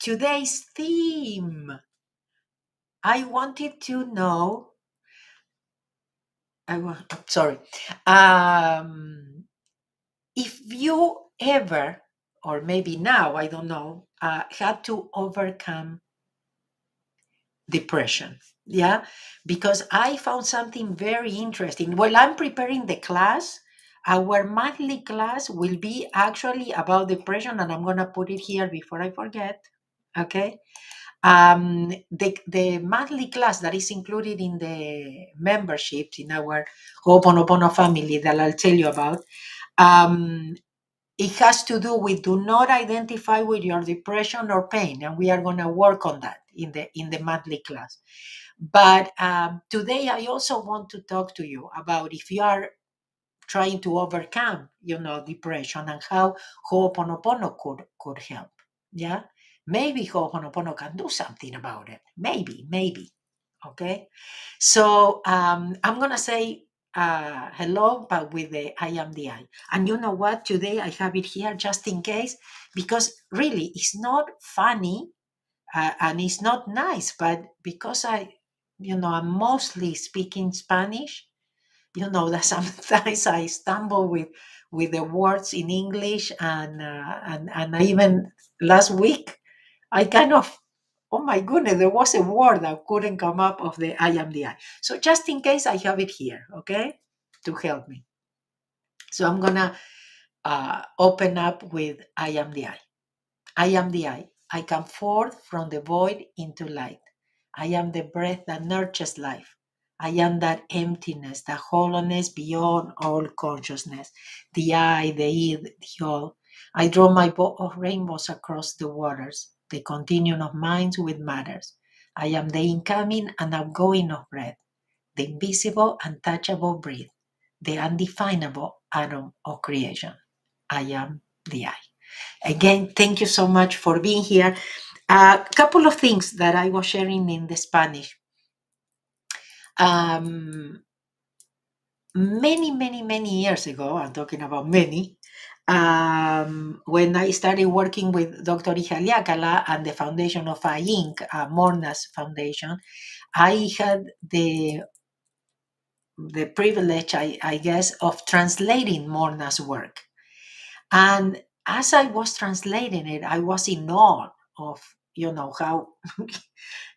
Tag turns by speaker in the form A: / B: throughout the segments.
A: today's theme. I wanted to know, sorry, if you ever, or maybe now, I don't know, had to overcome depression. Yeah, because I found something very interesting. Well, I'm preparing the class. Our monthly class will be actually about depression, and I'm gonna put it here before I forget. Okay. The monthly class that is included in the memberships in our Ho'oponopono family that I'll tell you about, um, it has to do with do not identify with your depression or pain, and we are going to work on that in the monthly class. But today I also want to talk to you about if you are trying to overcome, depression, and how Ho'oponopono could help. Yeah, maybe Ho'oponopono can do something about it. Maybe. Okay, so I'm gonna say hello, but with the I am the I. And you know what? Today I have it here just in case, because really it's not funny and it's not nice, but because I'm mostly speaking Spanish, that sometimes I stumble with the words in English, and I even last week I kind of, oh my goodness, there was a word that couldn't come up of the I am the I. So just in case, I have it here, okay, to help me. So I'm gonna open up with I am the I. I am the I. I come forth from the void into light. I am the breath that nurtures life. I am that emptiness, that hollowness beyond all consciousness. The I, the id, the all. I draw my bow of rainbows across the waters, the continuum of minds with matters. I am the incoming and outgoing of breath, the invisible, untouchable breath, the undefinable atom of creation. I am the I. Again, thank you so much for being here. A couple of things that I was sharing in the Spanish. Many years ago, I'm talking about many, when I started working with Dr. Ihaliakala and the foundation of IINC, Morna's foundation, I had the privilege, I guess, of translating Morna's work. And as I was translating it, I was in awe of, how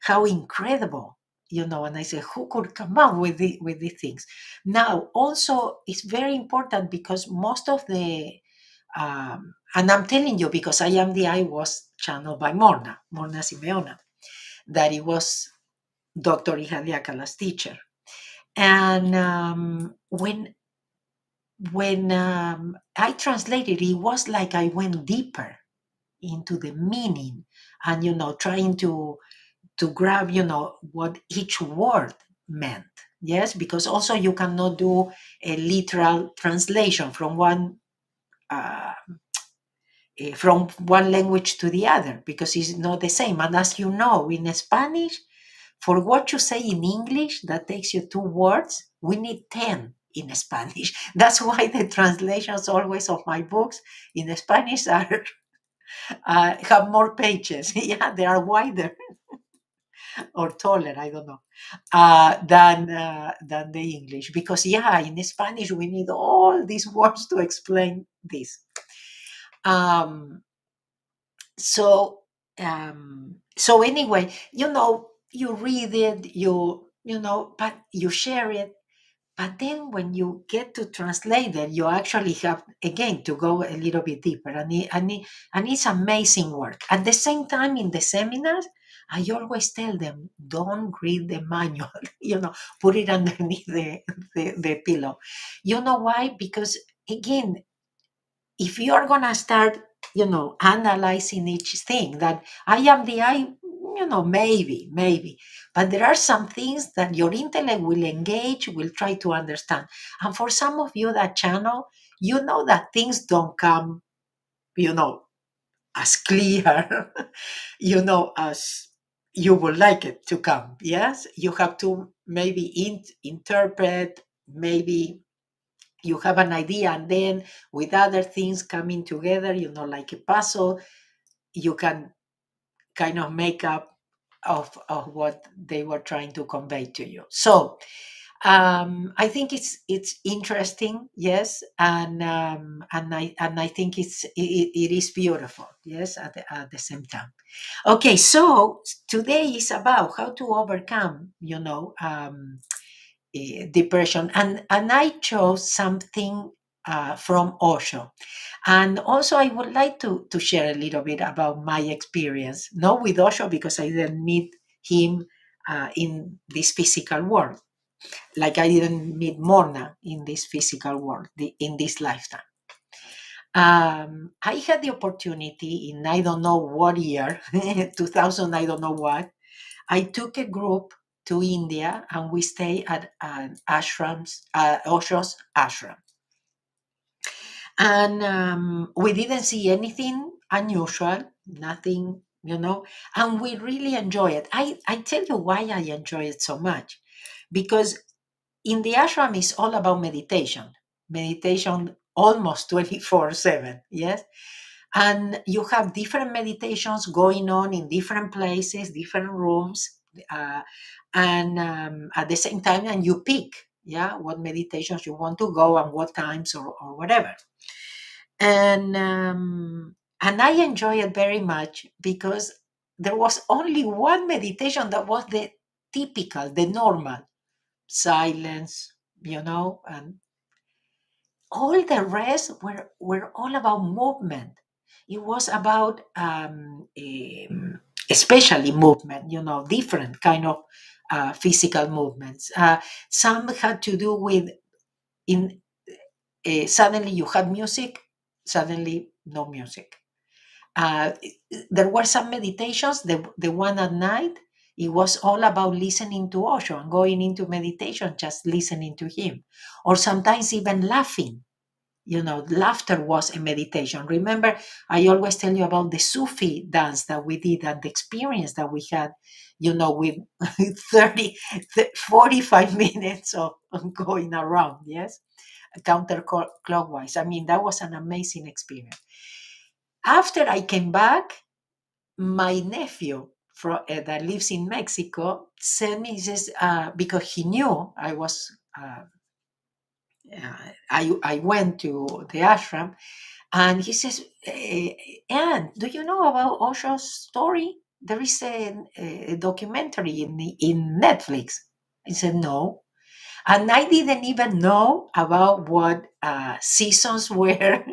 A: how incredible, and I said, who could come up with these things? Now, also, it's very important because most of and I'm telling you because I am the I was channeled by Morna Simeona, that it was Dr. Ihaliakala's teacher. And when I translated, it was like I went deeper into the meaning and trying to grab what each word meant. Yes, because also you cannot do a literal translation uh, from one language to the other because it's not the same. And as you know, in Spanish, for what you say in English that takes you 2 words, we need 10 in Spanish. That's why the translations always of my books in Spanish are have more pages. Yeah, they are wider or taller, I don't know, than the English. Because yeah, in Spanish we need all these words to explain this. Um, so so anyway, you read it, but you share it. But then when you get to translate it, you actually have, again, to go a little bit deeper. And it's amazing work. At the same time, in the seminars, I always tell them, don't read the manual, put it underneath the pillow. You know why? Because, again, if you are going to start, analyzing each thing, that I am the I, maybe. But there are some things that your intellect will engage, will try to understand. And for some of you that channel, that things don't come, as clear, as you would like it to come. Yes, you have to maybe interpret, maybe you have an idea, and then with other things coming together, like a puzzle, you can kind of makeup of what they were trying to convey to you. So I think it's interesting, yes, and I think it is beautiful, yes, at the same time. Okay, so today is about how to overcome, depression, and I chose something from Osho, and also I would like to share a little bit about my experience, not with Osho because I didn't meet him in this physical world, like I didn't meet Morna in this physical world, in this lifetime. I had the opportunity in I don't know what year, 2000, I don't know what. I took a group to India and we stayed at an Osho's ashram. And we didn't see anything unusual, nothing, and we really enjoy it. I tell you why I enjoy it so much. Because in the ashram is all about meditation almost 24/7, yes, and you have different meditations going on in different places, different rooms, uh, and at the same time, and you pick, yeah, what meditations you want to go and what times, or whatever. And I enjoy it very much because there was only one meditation that was the typical, the normal silence, and all the rest were all about movement. It was about especially movement, different kind of physical movements. Some had to do with in suddenly you had music, suddenly no music. Uh, there were some meditations, the one at night, it was all about listening to Osho and going into meditation, just listening to him, or sometimes even laughing. Laughter was a meditation. Remember, I always tell you about the Sufi dance that we did and the experience that we had, with 30, 45 minutes of going around, yes, counterclockwise. I mean, that was an amazing experience. After I came back, my nephew that lives in Mexico sent me, he says, because he knew I went to the ashram, and he says, Anne, do you know about Osho's story? There is a documentary in Netflix. I said, no. And I didn't even know about what seasons were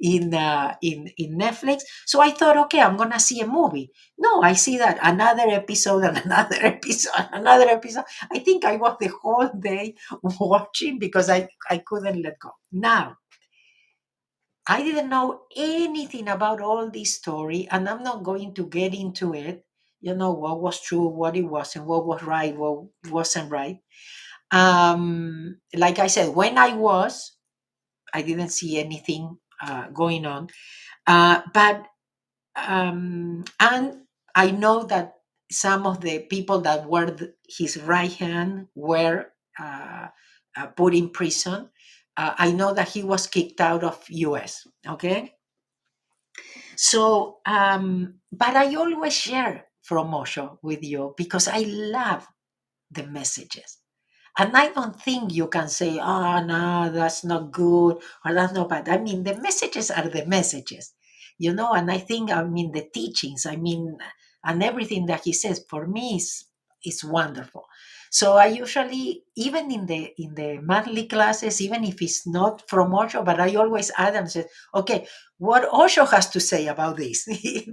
A: in Netflix. So I thought, okay, I'm gonna see a movie. No, I see that another episode and another episode and another episode. I think I was the whole day watching because I couldn't let go. Now, I didn't know anything about all this story, and I'm not going to get into it. What was true, what it wasn't, what was right, what wasn't right. Like I said, when I didn't see anything going on. And I know that some of the people that were his right hand were put in prison. I know that he was kicked out of US. Okay. So, but I always share from Osho with you because I love the messages. And I don't think you can say, oh, no, that's not good or that's not bad. I mean, the messages are the messages, and I think, the teachings, and everything that he says for me is wonderful. So I usually, even in the monthly classes, even if it's not from Osho, but I always add and say, okay, what Osho has to say about this,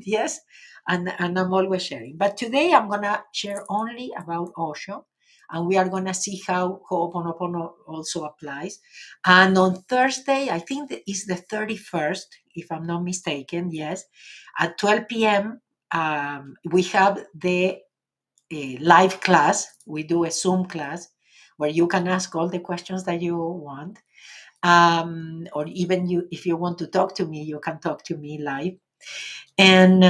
A: yes, and I'm always sharing. But today I'm gonna share only about Osho, and we are going to see how Ho'oponopono also applies. And on Thursday, I think that is the 31st, if I'm not mistaken, yes, at 12 p.m., we have the live class. We do a Zoom class where you can ask all the questions that you want. Or even if you want to talk to me, you can talk to me live. And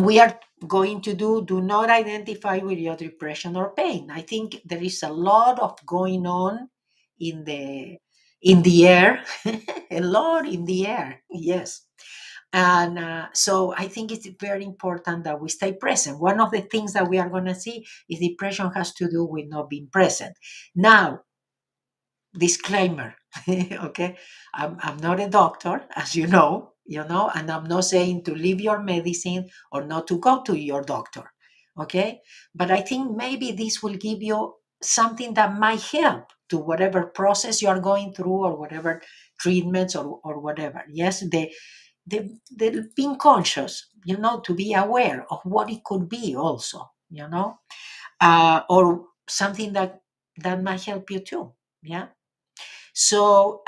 A: we are going to do not identify with your depression or pain. I think there is a lot of going on in the air, a lot in the air, yes. And so I think it's very important that we stay present. One of the things that we are going to see is depression has to do with not being present. Now, disclaimer, okay, I'm not a doctor, as you know, and I'm not saying to leave your medicine or not to go to your doctor, okay, but I think maybe this will give you something that might help to whatever process you are going through or whatever treatments or whatever. Yes, the being conscious, to be aware of what it could be also, or something that might help you too. Yeah. So,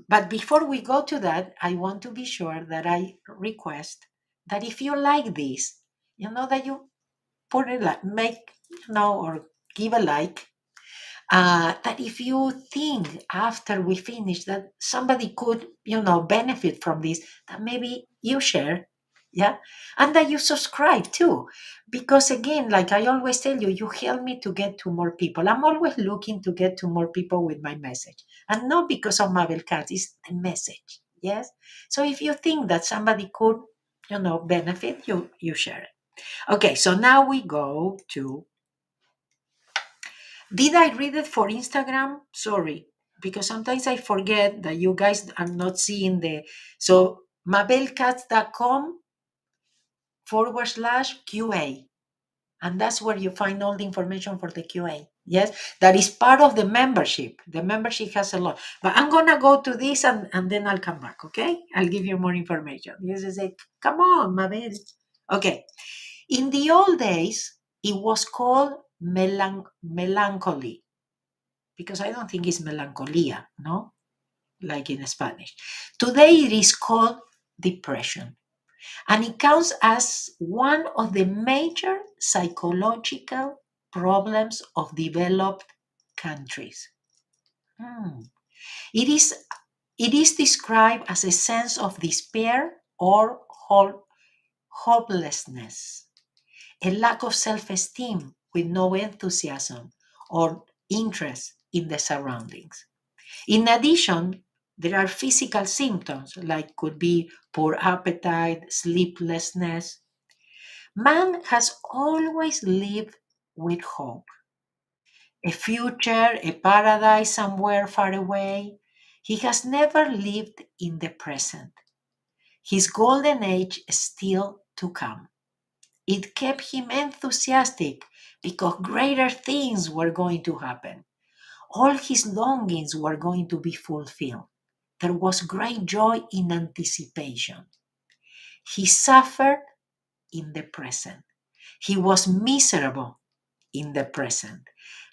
A: but before we go to that, I want to be sure that I request that if you like this, that you put it like, make, or give a like. That if you think after we finish that somebody could, benefit from this, that maybe you share, yeah, and that you subscribe too. Because again, like I always tell you, you help me to get to more people. I'm always looking to get to more people with my message. And not because of Mabel Katz, it's the message. Yes. So if you think that somebody could, benefit, you share it. Okay, so now we go to, did I read it for Instagram? Sorry, because sometimes I forget that you guys are not seeing so mabelkatz.com/QA. And that's where you find all the information for the QA. Yes, that is part of the membership. The membership has a lot. But I'm going to go to this and then I'll come back, okay? I'll give you more information. Yes, I say, come on, Mabel. Okay. In the old days, it was called melancholy, because I don't think it's melancholia, no? Like in Spanish. Today it is called depression. And it counts as one of the major psychological problems of developed countries. Hmm. It is it is described as a sense of despair or hopelessness, a lack of self-esteem with no enthusiasm or interest in the surroundings. In addition, there are physical symptoms like could be poor appetite, sleeplessness. Man has always lived with hope. A future, a paradise somewhere far away. He has never lived in the present. His golden age is still to come. It kept him enthusiastic because greater things were going to happen. All his longings were going to be fulfilled. There was great joy in anticipation. He suffered in the present. He was miserable in the present.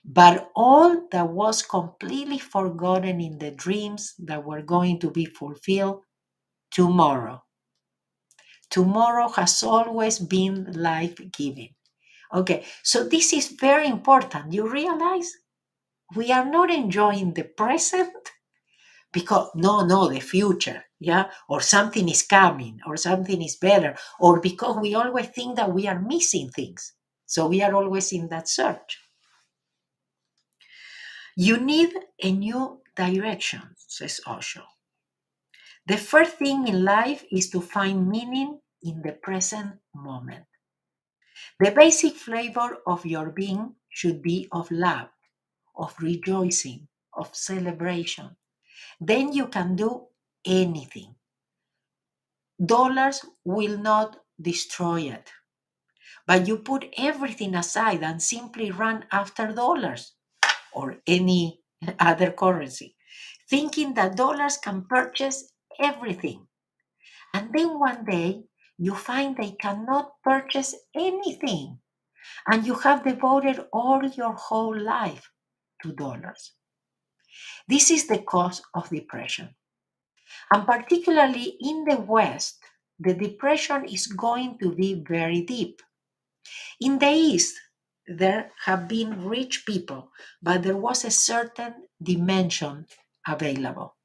A: But all that was completely forgotten in the dreams that were going to be fulfilled tomorrow. Tomorrow has always been life giving. Okay, so this is very important. You realize we are not enjoying the present because no, the future, yeah, or something is coming, or something is better, or because we always think that we are missing things. So we are always in that search. You need a new direction, says Osho. The first thing in life is to find meaning in the present moment. The basic flavor of your being should be of love, of rejoicing, of celebration. Then you can do anything. Dollars will not destroy it, but you put everything aside and simply run after dollars or any other currency, thinking that dollars can purchase everything. And then one day you find they cannot purchase anything, and you have devoted all your whole life to dollars. This is the cause of depression. And particularly in the West, the depression is going to be very deep. In the East, there have been rich people, but there was a certain dimension available.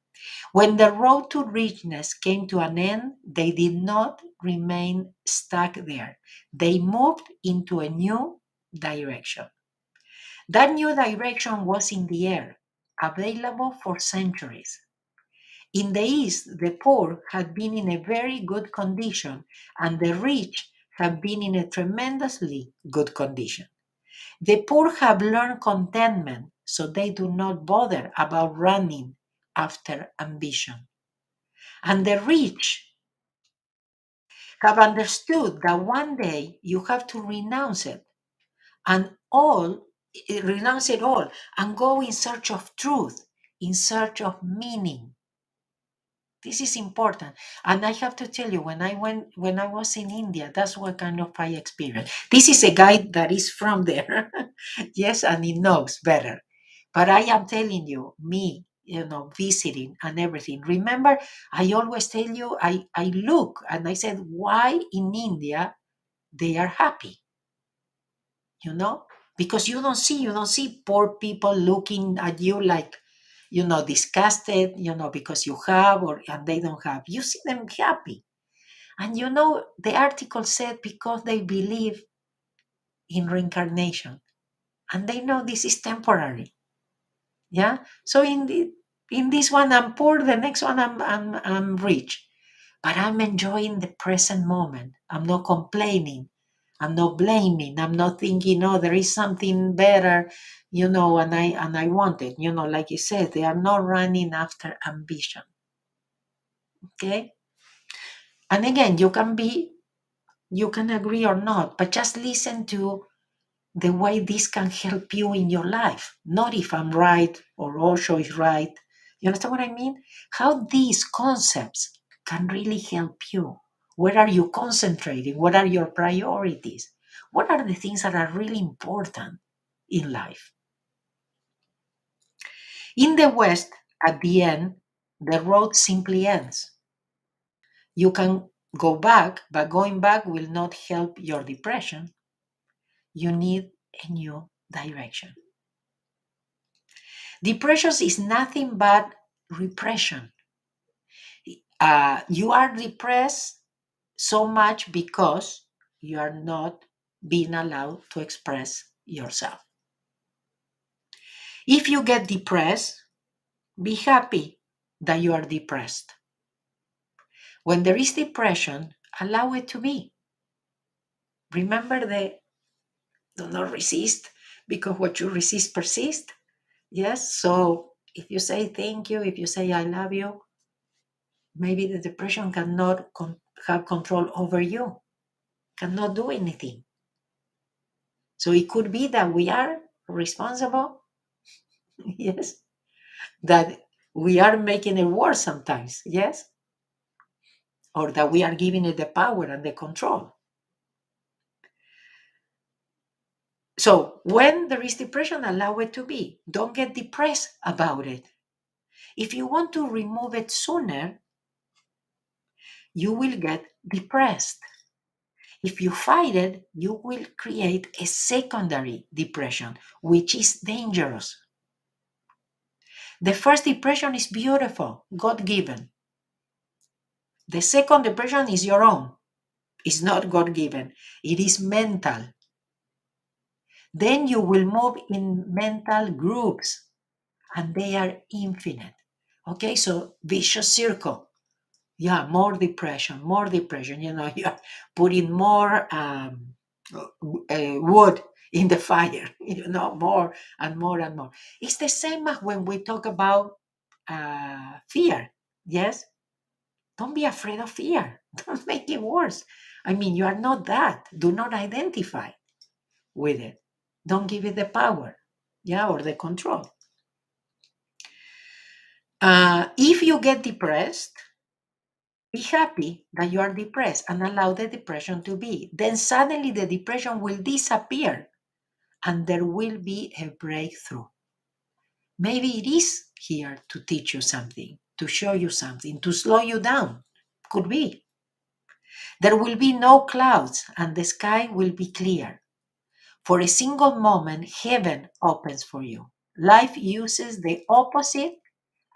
A: When the road to richness came to an end, they did not remain stuck there. They moved into a new direction. That new direction was in the air, available for centuries. In the East, the poor had been in a very good condition, and the rich have been in a tremendously good condition. The poor have learned contentment, so they do not bother about running after ambition. And the rich have understood that one day you have to renounce it and all, renounce it all, and go in search of truth, in search of meaning. This is important. And I have to tell you, when I was in India, that's what kind of I experienced. This is a guy that is from there. Yes, and he knows better. But I am telling you, me, visiting and everything. Remember, I always tell you, I look and I said, why in India they are happy? You know, because you don't see poor people looking at you like, disgusted, because you have or and they don't have. You see them happy. And the article said because they believe in reincarnation and they know this is temporary. Yeah. So in this one I'm poor, the next one I'm rich. But I'm enjoying the present moment. I'm not complaining. I'm not blaming. I'm not thinking, oh, there is something better, and I want it. Like you said, they are not running after ambition. Okay. And again, you can agree or not, but just listen to the way this can help you in your life. Not if I'm right or Osho is right. You understand what I mean? How these concepts can really help you. Where are you concentrating? What are your priorities? What are the things that are really important in life? In the West, at the end, the road simply ends. You can go back, but going back will not help your depression. You need a new direction. Depression is nothing but repression. You are depressed so much because you are not being allowed to express yourself. If you get depressed, be happy that you are depressed. When there is depression, allow it to be. Remember the do not resist, because what you resist persists. Yes, so if you say thank you, if you say I love you, maybe the depression cannot have control over you, cannot do anything. So it could be that we are responsible, yes, that we are making it worse sometimes, yes, or that we are giving it the power and the control. So when there is depression, allow it to be. Don't get depressed about it. If you want to remove it sooner, you will get depressed. If you fight it, you will create a secondary depression, which is dangerous. The first depression is beautiful, God given. The second depression is your own. It's not God given, it is mental. Then you will move in mental groups, and they are infinite. Okay, so vicious circle. Yeah, more depression. You're putting more wood in the fire, more and more and more. It's the same as when we talk about fear. Yes, don't be afraid of fear. Don't make it worse. I mean, you are not that. Do not identify with it. Don't give it the power, yeah, or the control. If you get depressed, be happy that you are depressed and allow the depression to be. Then suddenly the depression will disappear and there will be a breakthrough. Maybe it is here to teach you something, to show you something, to slow you down. Could be. There will be no clouds and the sky will be clear. For a single moment, heaven opens for you. Life uses the opposite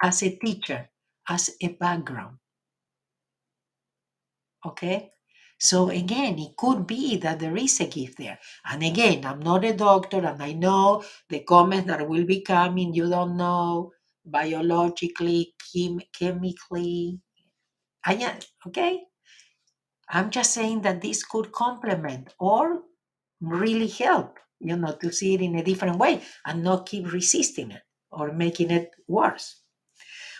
A: as a teacher, as a background. Okay? So again, it could be that there is a gift there. And again, I'm not a doctor and I know the comments that will be coming, you don't know biologically, chemically. Okay? I'm just saying that this could complement or really help, to see it in a different way and not keep resisting it or making it worse.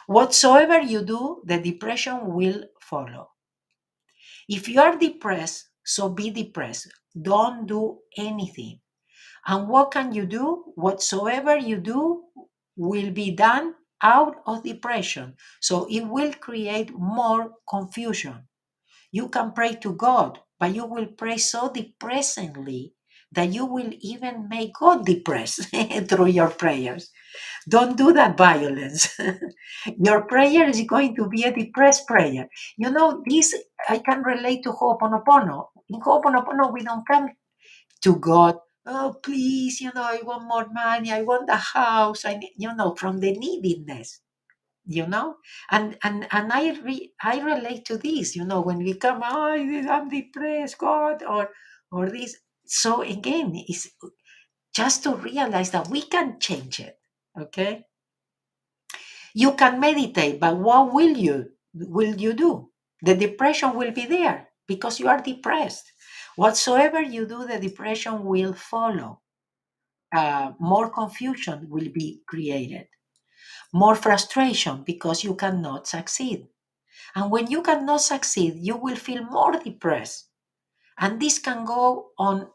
A: Whatsoever you do, the depression will follow. If you are depressed, so be depressed. Don't do anything. And what can you do? Whatsoever you do will be done out of depression. So it will create more confusion. You can pray to God, but you will pray so depressingly that you will even make God depressed through your prayers. Don't do that violence. Your prayer is going to be a depressed prayer. This I can relate to Ho'oponopono. In Ho'oponopono, we don't come to God, oh, please, I want more money, I want a house, from the neediness, you know and I relate to this, when we come, oh, I'm depressed, God, or this. So again, it's just to realize that we can change it. Okay, you can meditate, but what will you do? The depression will be there because you are depressed. Whatsoever you do, the depression will follow. More confusion will be created, more frustration because you cannot succeed. And when you cannot succeed, you will feel more depressed. And this can go on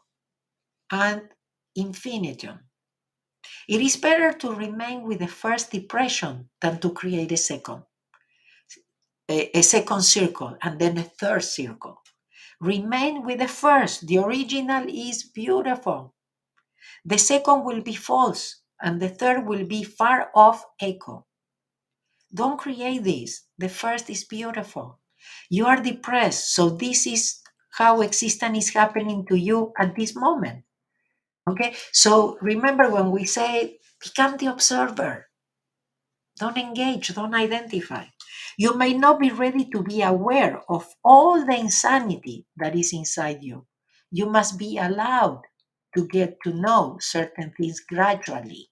A: ad infinitum. It is better to remain with the first depression than to create a second circle and then a third circle. Remain with the first. The original is beautiful. The second will be false, and the third will be far off echo. Don't create this. The first is beautiful. You are depressed, so this is how existence is happening to you at this moment. Okay? So remember when we say, become the observer. Don't engage, don't identify. You may not be ready to be aware of all the insanity that is inside you. You must be allowed to get to know certain things gradually.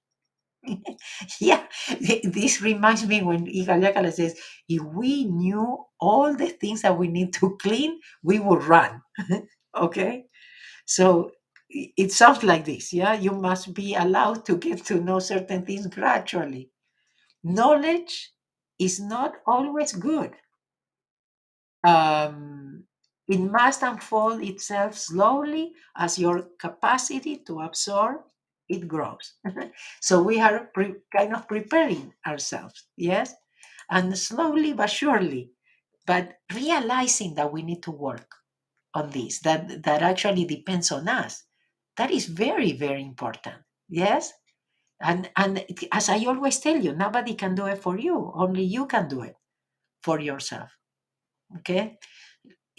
A: Yeah, this reminds me when Igalakala says, if we knew all the things that we need to clean, we would run. Okay? So it sounds like this, yeah? You must be allowed to get to know certain things gradually. Knowledge is not always good. Um, it must unfold itself slowly as your capacity to absorb it grows. So we are kind of preparing ourselves, yes, and slowly but surely, but realizing that we need to work on this, that actually depends on us. That is very, very important. Yes, and as I always tell you, nobody can do it for you. Only you can do it for yourself. Okay.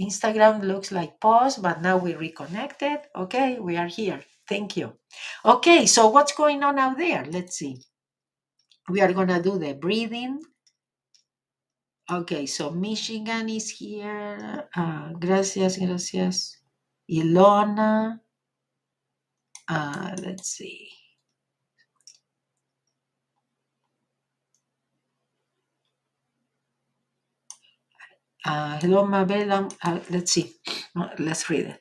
A: Instagram looks like pause, but now we reconnected. Okay, we are here. Thank you. Okay, so what's going on out there? Let's see. We are going to do the breathing. Okay, so Michigan is here. Gracias, gracias. Ilona. Let's see. Hello, Mabel. Let's see. Let's read it.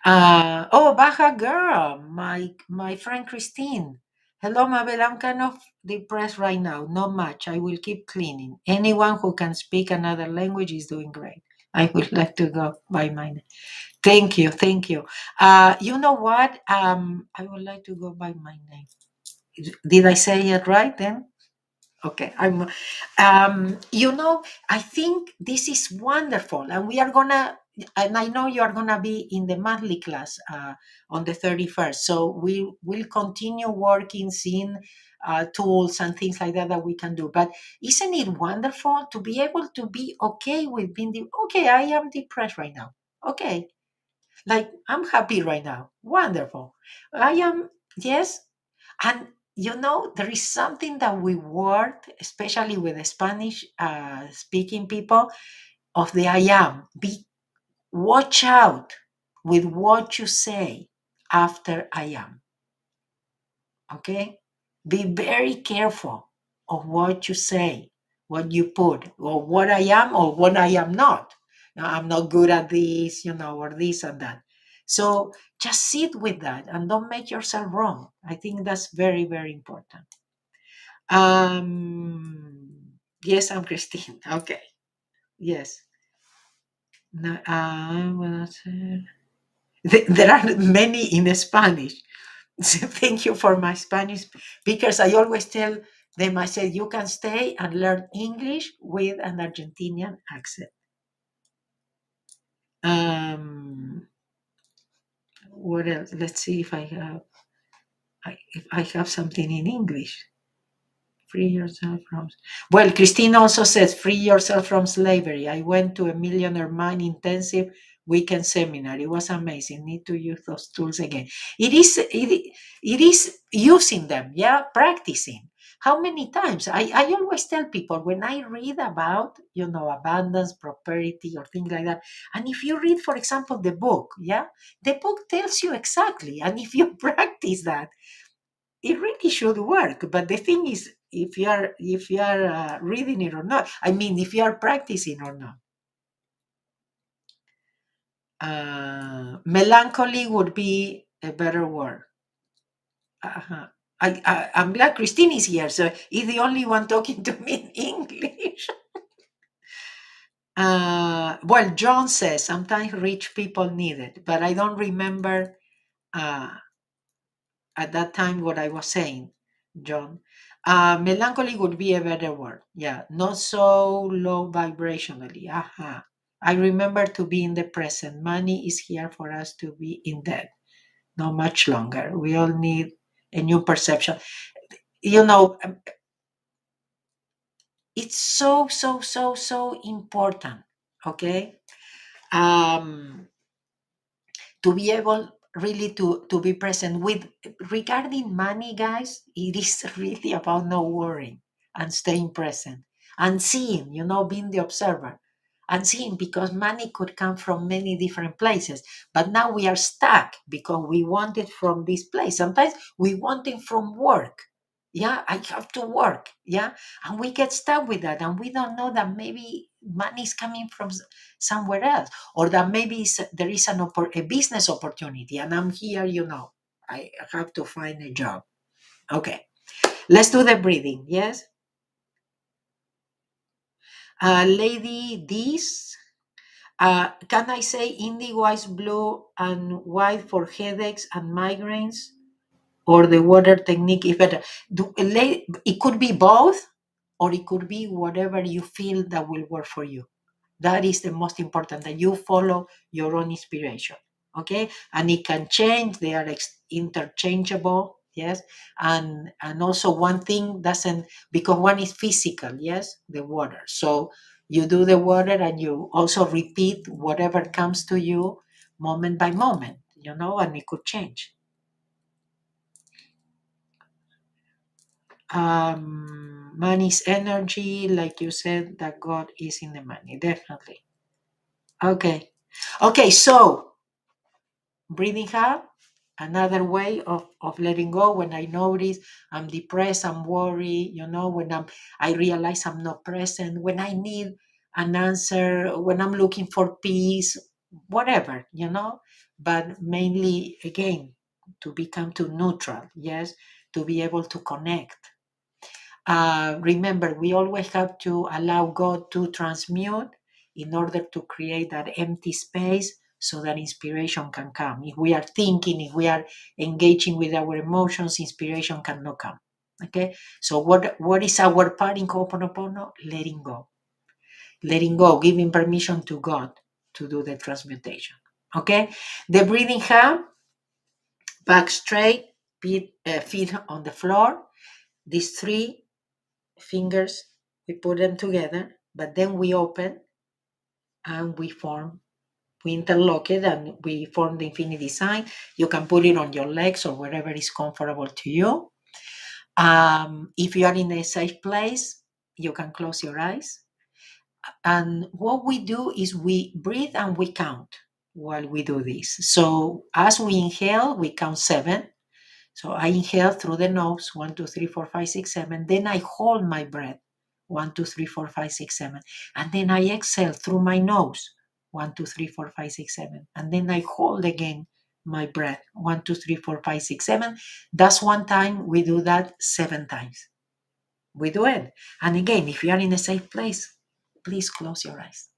A: Oh, Baja girl, my friend Christine. Hello, Mabel. I'm kind of depressed right now. Not much. I will keep cleaning. Anyone who can speak another language is doing great. I would like to go by my name. Thank you. Thank you. You know what? I would like to go by my name. Did I say it right then? Okay, I think this is wonderful, and and I know you are gonna be in the monthly class on the 31st. So we will continue working, seeing tools and things like that we can do. But isn't it wonderful to be able to be okay with being okay? I am depressed right now. Okay, like I'm happy right now. Wonderful. I am, yes. And there is something that we worked, especially with the Spanish speaking people, of the I am. Watch out with what you say after I am. Okay? Be very careful. of what you say, what you put, or what I am or what I am not. No, I'm not good at this, or this and that. So just sit with that and don't make yourself wrong. I think that's very, very important. Yes, I'm Christine. Okay. Yes. No, there are many in Spanish. So thank you for my Spanish, because I always tell them, I said, you can stay and learn English with an Argentinian accent. What else? Let's see if I have something in English. Free yourself from. Well, Christine also says, free yourself from slavery. I went to a millionaire mind intensive weekend seminar. It was amazing. Need to use those tools again. It is using them, yeah, practicing. How many times? I always tell people when I read about, abundance, prosperity, or things like that. And if you read, for example, the book, yeah, the book tells you exactly. And if you practice that, it really should work. But the thing is, if you are reading it or not, I mean, if you are practicing or not. Melancholy would be a better word. Uh-huh. I'm glad Christine is here, so he's the only one talking to me in English. Well, John says sometimes rich people need it, but I don't remember uh, at that time what I was saying, John. Melancholy would be a better word. Yeah, not so low vibrationally. Aha. I remember to be in the present. Money is here for us to be in debt. Not much longer. We all need a new perception. It's so, so, so, so important. Okay. Um, to be able really to be present with regarding money, guys. It is really about not worrying and staying present and seeing, being the observer and seeing, because money could come from many different places, but now we are stuck because we want it from this place. Sometimes we want it from work. Yeah, I have to work. Yeah, and we get stuck with that, and we don't know that maybe money is coming from somewhere else, or that maybe there is a business opportunity, and I'm here, I have to find a job. Okay, let's do the breathing. Yes. Lady D's, can I say indigo is blue and white for headaches and migraines, or the water technique is better? It could be both, or it could be whatever you feel that will work for you. That is the most important, that you follow your own inspiration. Okay, and it can change. They are interchangeable. Yes, and also one thing doesn't, because one is physical. Yes, the water. So you do the water and you also repeat whatever comes to you moment by moment. And it could change. Money is energy, like you said, that God is in the money, definitely. Okay, so breathing out, another way of letting go. When I notice I'm depressed, I'm worried, when I realize I'm not present, when I need an answer, when I'm looking for peace, whatever, but mainly, again, to become too neutral. Yes, to be able to connect. Remember, we always have to allow God to transmute in order to create that empty space so that inspiration can come. If we are thinking, if we are engaging with our emotions, inspiration cannot come. Okay, so what is our part in Ho'oponopono? Letting go. Letting go, giving permission to God to do the transmutation. Okay, the breathing out, back straight, feet on the floor. These three fingers, we put them together, but then we open and we interlock it and we form the infinity sign. You can put it on your legs or wherever is comfortable to you. If you are in a safe place, you can close your eyes. And what we do is we breathe and we count while we do this. So as we inhale, we count 7. So I inhale through the nose, 1, 2, 3, 4, 5, 6, 7. Then I hold my breath, 1, 2, 3, 4, 5, 6, 7. And then I exhale through my nose, 1, 2, 3, 4, 5, 6, 7. And then I hold again my breath, 1, 2, 3, 4, 5, 6, 7. That's one time. We do that 7 times. We do it. And again, if you are in a safe place, please close your eyes.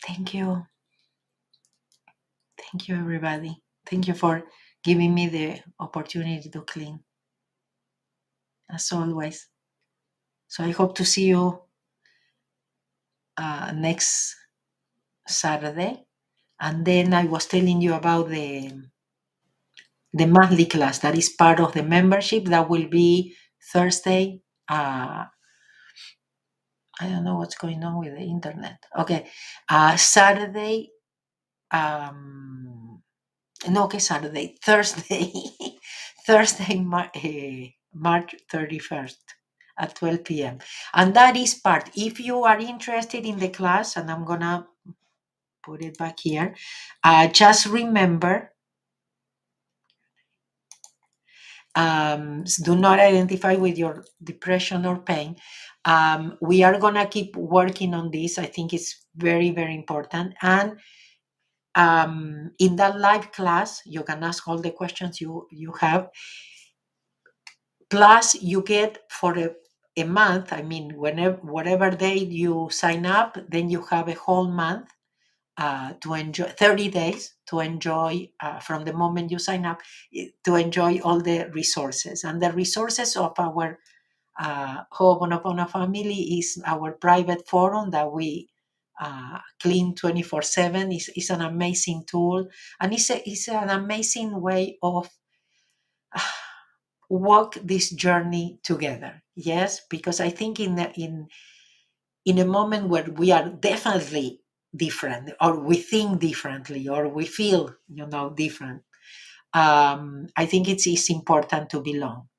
A: Thank you. Thank you, everybody. Thank you for giving me the opportunity to clean, as always. So I hope to see you next Saturday. And then I was telling you about the monthly class that is part of the membership that will be Thursday. I don't know what's going on with the internet. Okay. Saturday. No, okay, Saturday. Thursday. Thursday, March 31st at 12 p.m. And that is part. If you are interested in the class, and I'm going to put it back here, just remember, do not identify with your depression or pain. We are going to keep working on this. I think it's very, very important. And in that live class, you can ask all the questions you have. Plus, you get for a month, I mean, whatever day you sign up, then you have a whole month to enjoy, 30 days to enjoy from the moment you sign up, to enjoy all the resources. And the resources of our Hooponopono family is our private forum that we clean 24/7. Is an amazing tool, and it's an amazing way of walk this journey together. Yes, because I think in a moment where we are definitely different, or we think differently, or we feel different, I think it's important to belong,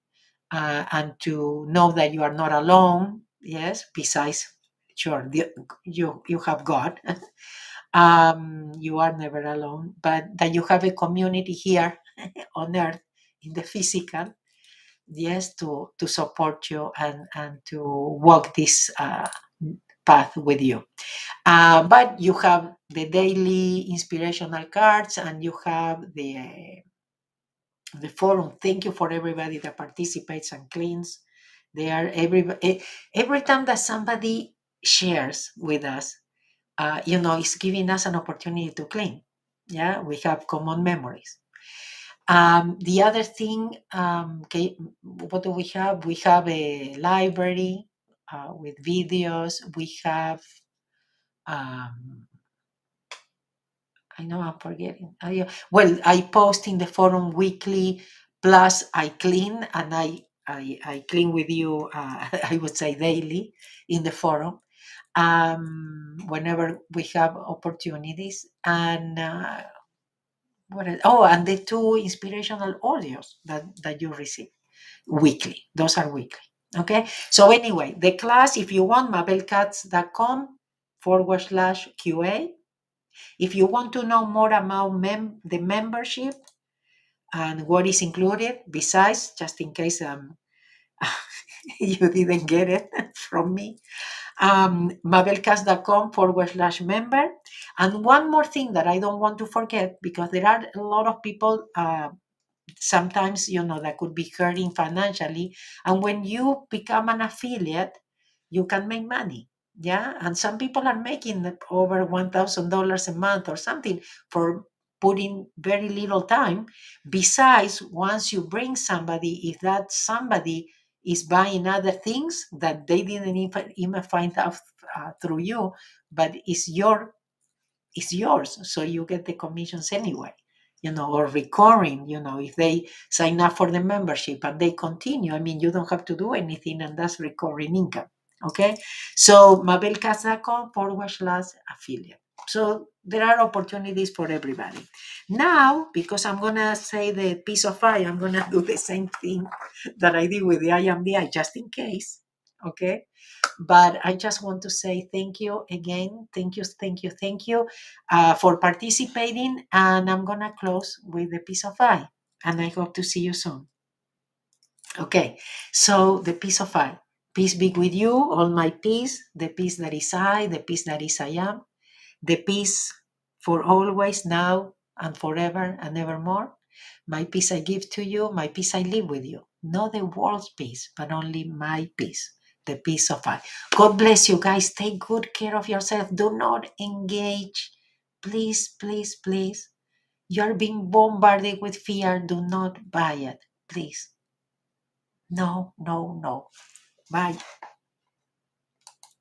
A: and to know that you are not alone. Yes, besides, sure, you have God. You are never alone, but that you have a community here on earth, in the physical, yes, to support you and to walk this path with you. But you have the daily inspirational cards, and you have the forum. Thank you for everybody that participates and cleans. They are every time that somebody shares with us, it's giving us an opportunity to clean. Yeah, we have common memories. The other thing, okay, what do we have? We have a library with videos. We have, I know I'm forgetting. Well, I post in the forum weekly, plus I clean, and I clean with you, I would say daily in the forum, whenever we have opportunities. And and the 2 inspirational audios that you receive weekly. Those are weekly. Okay. So anyway, the class, if you want, mabelkatz.com. /QA. If you want to know more about the membership and what is included, besides, just in case you didn't get it from me, mabelkatz.com /member. And one more thing that I don't want to forget, because there are a lot of people sometimes, that could be hurting financially. And when you become an affiliate, you can make money. Yeah. And some people are making over $1,000 a month or something for putting very little time. Besides, once you bring somebody, if that somebody is buying other things that they didn't even find out through you, but it's yours. So you get the commissions anyway, or recurring, if they sign up for the membership and they continue, you don't have to do anything, and that's recurring income. Okay. So mabelkatz.com /affiliate. So there are opportunities for everybody. Now, because I'm going to say the piece of eye, I'm going to do the same thing that I did with the IMDI, just in case. Okay. But I just want to say thank you again. Thank you, thank you, thank you for participating. And I'm going to close with the piece of eye. And I hope to see you soon. Okay, so the piece of eye. Peace be with you, all my peace, the peace that is I, the peace that is I am, the peace for always, now, and forever and evermore. My peace I give to you, my peace I live with you. Not the world's peace, but only my peace, the peace of I. God bless you guys. Take good care of yourself. Do not engage. Please, please, please. You are being bombarded with fear. Do not buy it. Please. No, no, no. Bye.